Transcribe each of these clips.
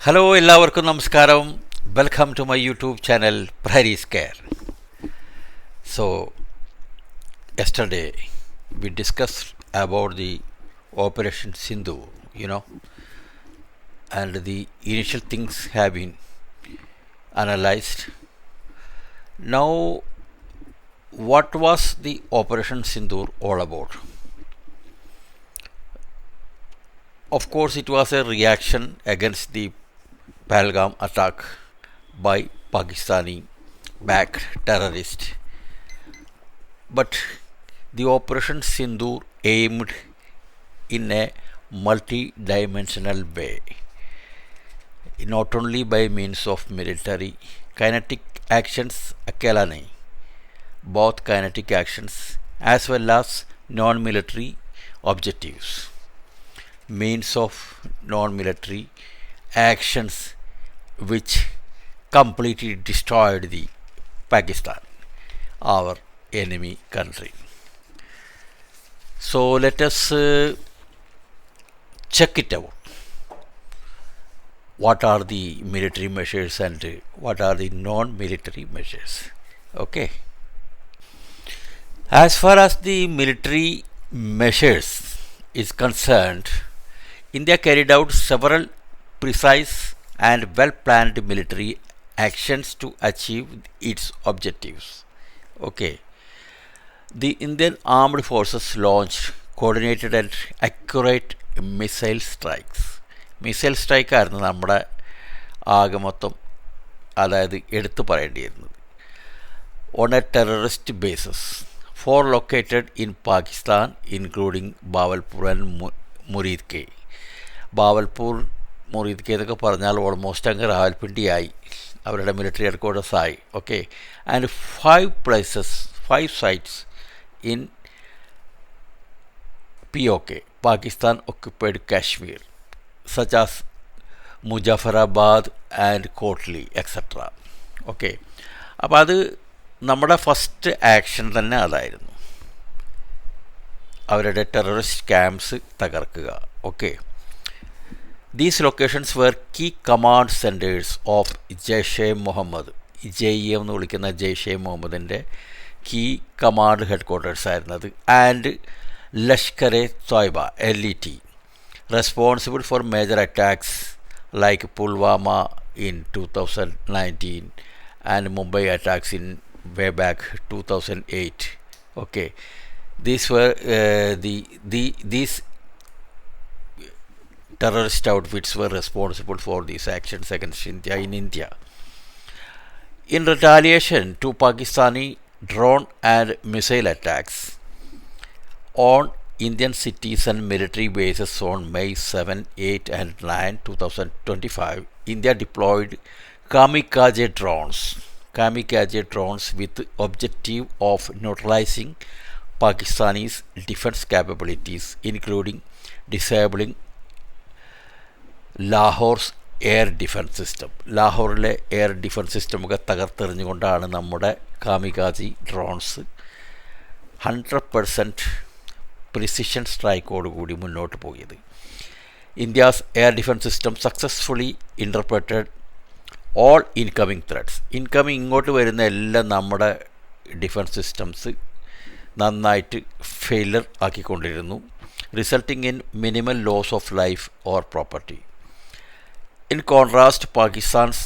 Hello എല്ലാവർക്കും നമസ്കാരം. Welcome to my YouTube channel Prahari's care. So yesterday we discussed about the Operation Sindhu, and the initial things have been analyzed. Now, what was the Operation Sindhu all about? Of course, it was a reaction against the Pahalgam attack by Pakistani-backed terrorists. But the Operation Sindhu aimed in a multi-dimensional way, not only by means of military kinetic actions, Akelani, both kinetic actions as well as non-military objectives, means of non-military actions which completely destroyed the Pakistan, our enemy country. So let us check it out. What are the military measures and what are the non-military measures? Okay. As far as the military measures is concerned, India carried out several precise and well-planned military actions to achieve its objectives. Okay. The Indian Armed Forces launched coordinated and accurate missile strikes. Missile സ്ട്രൈക്കായിരുന്നു നമ്മുടെ ആകെ മൊത്തം എടുത്തു പറയേണ്ടിയിരുന്നത്. On a terrorist bases four located in Pakistan including Bahawalpur and Muridke. Bahawalpur Muridke എന്നൊക്കെ പറഞ്ഞാൽ almost അങ്ങ് റാവൽപിണ്ടിയായി, അവരുടെ മിലിറ്ററി ഹെഡ് ക്വാർട്ടേഴ്സായി. Okay. And 5 sites in POK, Pakistan Occupied Kashmir, such as Muzaffarabad and Kotli, etc. Okay. അപ്പോൾ അത് നമ്മുടെ ഫസ്റ്റ് ആക്ഷൻ തന്നെ അതായിരുന്നു, അവരുടെ ടെററിസ്റ്റ് ക്യാമ്പ്സ് തകർക്കുക. Okay. These locations where key command centres of Jaish Mohammed. JE എന്ന് വിളിക്കുന്ന ജെയ്ഷെ മുഹമ്മദിൻ്റെ കീ കമാൻഡ് ഹെഡ് ക്വാർട്ടേഴ്സ് ആയിരുന്നത്. ആൻഡ് ലഷ്കർ-e Taiba LET, responsible for major attacks like Pulwama in 2019 and Mumbai attacks in way back 2008. Okay. These were these terrorist outfits were responsible for these actions against India in India. In retaliation to Pakistani drone and missile attacks on Indian cities and military bases on May 7, 8 and 9, 2025, India deployed kamikaze drones with objective of neutralizing Pakistani's defense capabilities, including disabling Lahore's air defence system. ലാഹോറിലെ air defence സിസ്റ്റമൊക്കെ തകർത്തെറിഞ്ഞുകൊണ്ടാണ് നമ്മുടെ kamikaze drones 100% precision സ്ട്രൈക്കോടുകൂടി മുന്നോട്ട് പോയത്. India's air defence system successfully interpreted all incoming threats. ഇങ്ങോട്ട് വരുന്ന എല്ലാം നമ്മുടെ ഡിഫൻസ് സിസ്റ്റംസ് നന്നായിട്ട് ഫെയിലർ ആക്കിക്കൊണ്ടിരുന്നു, resulting in minimal loss of life or property. In contrast, Pakistan's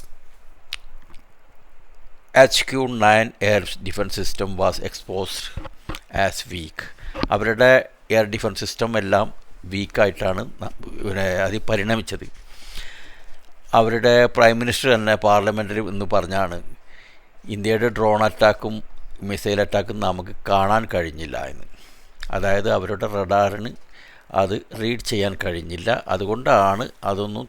HQ-9 air defense system was exposed as weak. അവരുടെ air defence system എല്ലാം വീക്കായിട്ടാണ് അത് പരിണമിച്ചത്. അവരുടെ പ്രൈം മിനിസ്റ്റർ തന്നെ പാർലമെൻറ്റിൽ എന്ന് പറഞ്ഞാണ് ഇന്ത്യയുടെ ഡ്രോൺ അറ്റാക്കും മിസൈൽ അറ്റാക്കും നമുക്ക് കാണാൻ കഴിഞ്ഞില്ല എന്ന്. അതായത് അവരുടെ റഡാറിന് അത് റീഡ് ചെയ്യാൻ കഴിഞ്ഞില്ല, അതുകൊണ്ടാണ് അതൊന്നും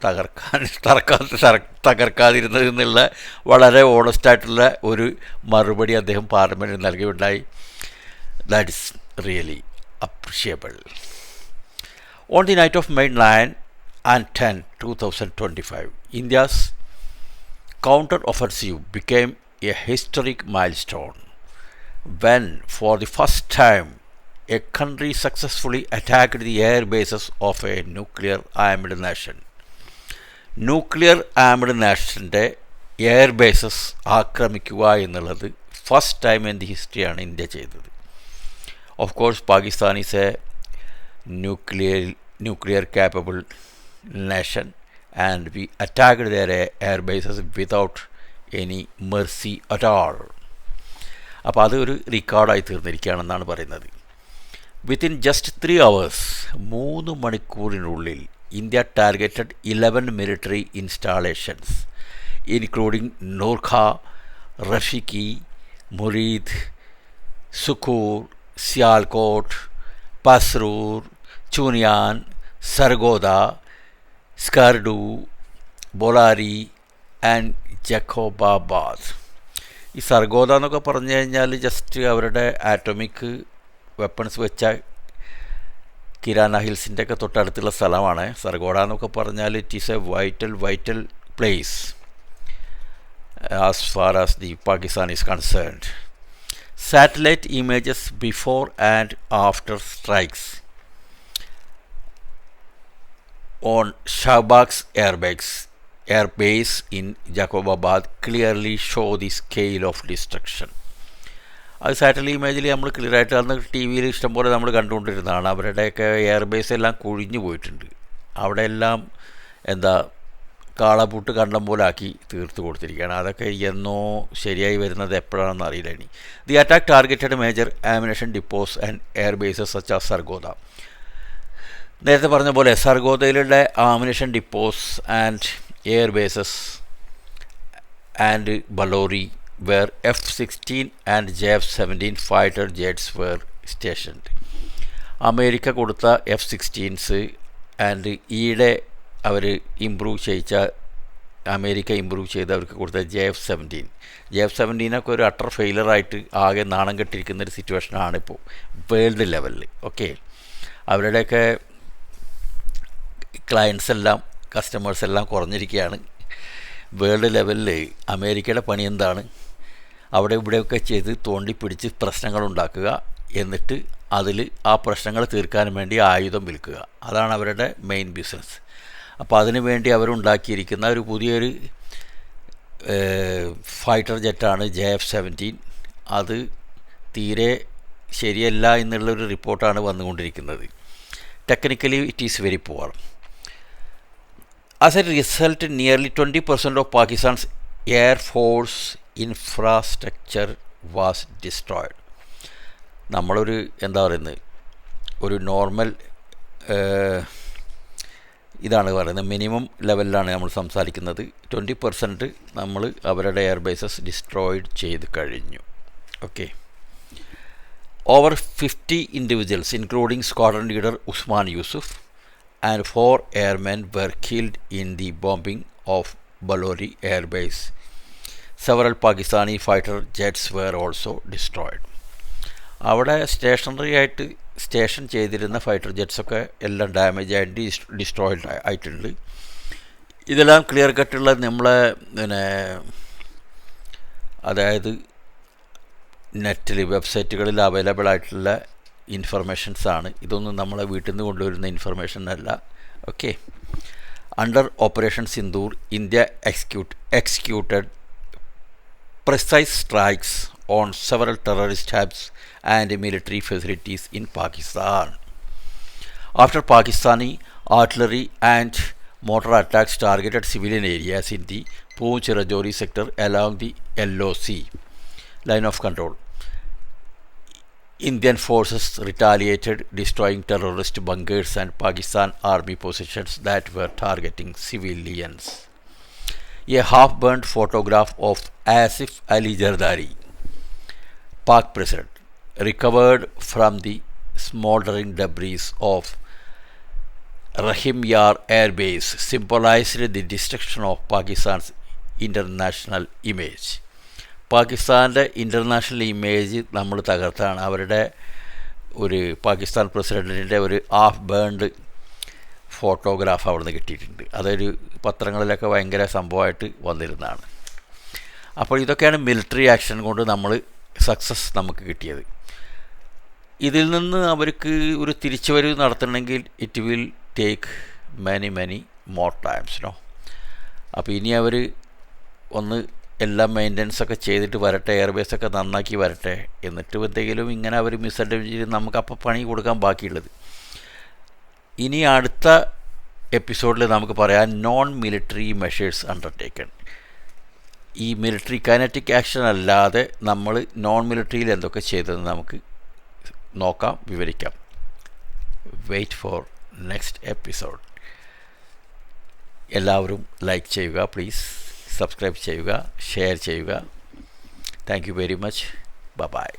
തകർക്കാതിരുന്നത് എന്നുള്ള വളരെ ഓണസ്റ്റായിട്ടുള്ള ഒരു മറുപടി അദ്ദേഹം പാർലമെൻറ്റിൽ നൽകുകയുണ്ടായി. That is really appreciable. On the night of May 9 and 10, 2025, India's counter-offensive became a historic milestone when, for the first time, a country successfully attacked the air bases of a nuclear-armed nation. Nuclear armed നാഷൻ്റെ air bases ആക്രമിക്കുക എന്നുള്ളത് first time in the ഹിസ്റ്ററിയാണ് ഇന്ത്യ ചെയ്തത്. Of course Pakistan is a nuclear capable nation and we attacked their air bases without any mercy at all. അപ്പോൾ അതൊരു റെക്കോർഡായി തീർന്നിരിക്കുകയാണെന്നാണ് പറയുന്നത്. Within just 3 hours 3 മണിക്കൂറിനുള്ളിൽ India targeted 11 military installations including Nur Khan, Rafiqui, Murid, Sukkur, Sialkot, Pasrur, Chunian, Sargodha, Skardu, Bholari and Jacobabad. ഈ സർഗോദ എന്നൊക്കെ പറഞ്ഞു കഴിഞ്ഞാൽ ജസ്റ്റ് അവരുടെ ആറ്റോമിക് വെപ്പൺസ് വെച്ച കിരാന ഹിൽസിൻ്റെ ഒക്കെ തൊട്ടടുത്തുള്ള സ്ഥലമാണ്. സർഗോഡ എന്നൊക്കെ പറഞ്ഞാൽ it is A vital place as far as the Pakistan is concerned. Satellite images before and after strikes on Shahbag's air base in Jacobabad clearly show the scale of destruction. അത് satellite ഇമേജിൽ നമ്മൾ clear ആയിട്ട് അന്ന് T വിയിൽ ഇഷ്ടംപോലെ നമ്മൾ കണ്ടുകൊണ്ടിരുന്നതാണ്. അവരുടെയൊക്കെ air base എല്ലാം കുഴിഞ്ഞു പോയിട്ടുണ്ട്. അവിടെ എല്ലാം കാളപൂട്ട് കണ്ടം പോലെ ആക്കി തീർത്ത് കൊടുത്തിരിക്കുകയാണ്. അതൊക്കെ എന്നോ ശരിയായി വരുന്നത് എപ്പോഴാണെന്ന് അറിയില്ല. ഇനി the attack targeted major ammunition depots and air bases such as Sargodha. നേരത്തെ പറഞ്ഞ പോലെ സർഗോദയിലുള്ള ammunition depots and air bases and Bholari where F-16 and JF-17 fighter jets were stationed. America കൊടുത്ത F-16s ആൻഡ് ഈയിടെ അവർ അമേരിക്ക ഇമ്പ്രൂവ് ചെയ്ത് അവർക്ക് കൊടുത്ത JF-17 ഒക്കെ ഒരു അട്ടർ ഫെയിലറായിട്ട് ആകെ നാണം കെട്ടിരിക്കുന്നൊരു സിറ്റുവേഷനാണിപ്പോൾ വേൾഡ് ലെവലിൽ. ഓക്കെ, അവരുടെയൊക്കെ കസ്റ്റമേഴ്സ് എല്ലാം കുറഞ്ഞിരിക്കുകയാണ്. വേൾഡ് ലെവലിൽ അമേരിക്കയുടെ പണി എന്താണ്? അവിടെ ഇവിടെയൊക്കെ ചെയ്ത് തോണ്ടിപ്പിടിച്ച് പ്രശ്നങ്ങളുണ്ടാക്കുക, എന്നിട്ട് അതിൽ ആ പ്രശ്നങ്ങൾ തീർക്കാൻ വേണ്ടി ആയുധം വിൽക്കുക. അതാണ് അവരുടെ മെയിൻ ബിസിനസ്. അപ്പോൾ അതിനു വേണ്ടി അവരുണ്ടാക്കിയിരിക്കുന്ന ഒരു പുതിയൊരു ഫൈറ്റർ ജെറ്റാണ് JF-17. അത് തീരെ ശരിയല്ല എന്നുള്ളൊരു റിപ്പോർട്ടാണ് വന്നുകൊണ്ടിരിക്കുന്നത്. Technically it is very poor. As A result nearly 20% of Pakistan's air force infrastructure was destroyed. നമ്മളൊരു ഒരു നോർമൽ ഇതാണ് പറയുന്നത്, മിനിമം ലെവലിലാണ് നമ്മൾ സംസാരിക്കുന്നത്. 20% നമ്മൾ അവരുടെ എയർ ബേസസ് ഡിസ്ട്രോയിഡ് ചെയ്ത് കഴിഞ്ഞു. Okay, over 50 individuals including squadron leader Usman Yusuf and 4 airmen were killed in the bombing of Bholari air base. Several Pakistani fighter jets were also destroyed. അവിടെ സ്റ്റേഷൻ ചെയ്തിരുന്ന ഫൈറ്റർ ജെറ്റ്സൊക്കെ എല്ലാം ഡാമേജ് ആയിട്ട് ഡിസ്ട്രോയിഡ് ആയിട്ടുണ്ട്. ഇതെല്ലാം ക്ലിയർ കട്ടുള്ള നമ്മളെ അതായത് നെറ്റിൽ വെബ്സൈറ്റുകളിൽ അവൈലബിൾ ആയിട്ടുള്ള ഇൻഫർമേഷൻസാണ്. ഇതൊന്നും നമ്മളെ വീട്ടിൽ നിന്ന് കൊണ്ടുവരുന്ന ഇൻഫർമേഷൻ അല്ല. Okay, under operation Sindoor India executed precise strikes on several terrorist hubs and military facilities in Pakistan. After Pakistani artillery and mortar attacks targeted civilian areas in the Poonch-Rajouri sector along the LOC line of control, Indian forces retaliated, destroying terrorist bunkers and Pakistan army positions that were targeting civilians. A half-burnt photograph of Asif Ali Zardari, Pak President, recovered from the smoldering debris of Rahim Yar Air Base, symbolized the destruction of Pakistan's international image. പാകിസ്ഥാൻ്റെ international image നമ്മൾ തകർത്താണ്. അവരുടെ ഒരു പാകിസ്ഥാൻ പ്രസിഡൻറ്റിൻ്റെ ഒരു half burned photograph അവിടെ നിന്ന് കിട്ടിയിട്ടുണ്ട്. അതൊരു പത്രങ്ങളിലൊക്കെ ഭയങ്കര സംഭവമായിട്ട് വന്നിരുന്നതാണ്. അപ്പോൾ ഇതൊക്കെയാണ് മിലിറ്ററി ആക്ഷൻ കൊണ്ട് സക്സസ് നമുക്ക് കിട്ടിയത്. ഇതിൽ നിന്ന് അവർക്ക് ഒരു തിരിച്ചുവരവ് നടത്തണമെങ്കിൽ it will take many more times. അപ്പോൾ ഇനി അവർ ഒന്ന് എല്ലാം മെയിൻ്റനൻസൊക്കെ ചെയ്തിട്ട് വരട്ടെ, എയർബേസൊക്കെ നന്നാക്കി വരട്ടെ, എന്നിട്ടും എന്തെങ്കിലും ഇങ്ങനെ അവർ മിസ്അഡ്വഞ്ചർ നമുക്ക് അപ്പോൾ പണി കൊടുക്കാൻ ബാക്കിയുള്ളത്. ഇനി അടുത്ത എപ്പിസോഡിൽ നമുക്ക് പറയാം നോൺ മിലിറ്ററി മെഷേഴ്സ് അണ്ടർടേക്കൺ. ഈ മിലിറ്ററി കൈനറ്റിക് ആക്ഷൻ അല്ലാതെ നമ്മൾ നോൺ മിലിറ്ററിയിൽ എന്തൊക്കെ ചെയ്തതെന്ന് നമുക്ക് നോക്കാം, വിവരിക്കാം. Wait for next episode. എല്ലാവരും ലൈക്ക് ചെയ്യുക, പ്ലീസ് സബ്സ്ക്രൈബ് ചെയ്യുക, ഷെയർ ചെയ്യുക. Thank you very much. By.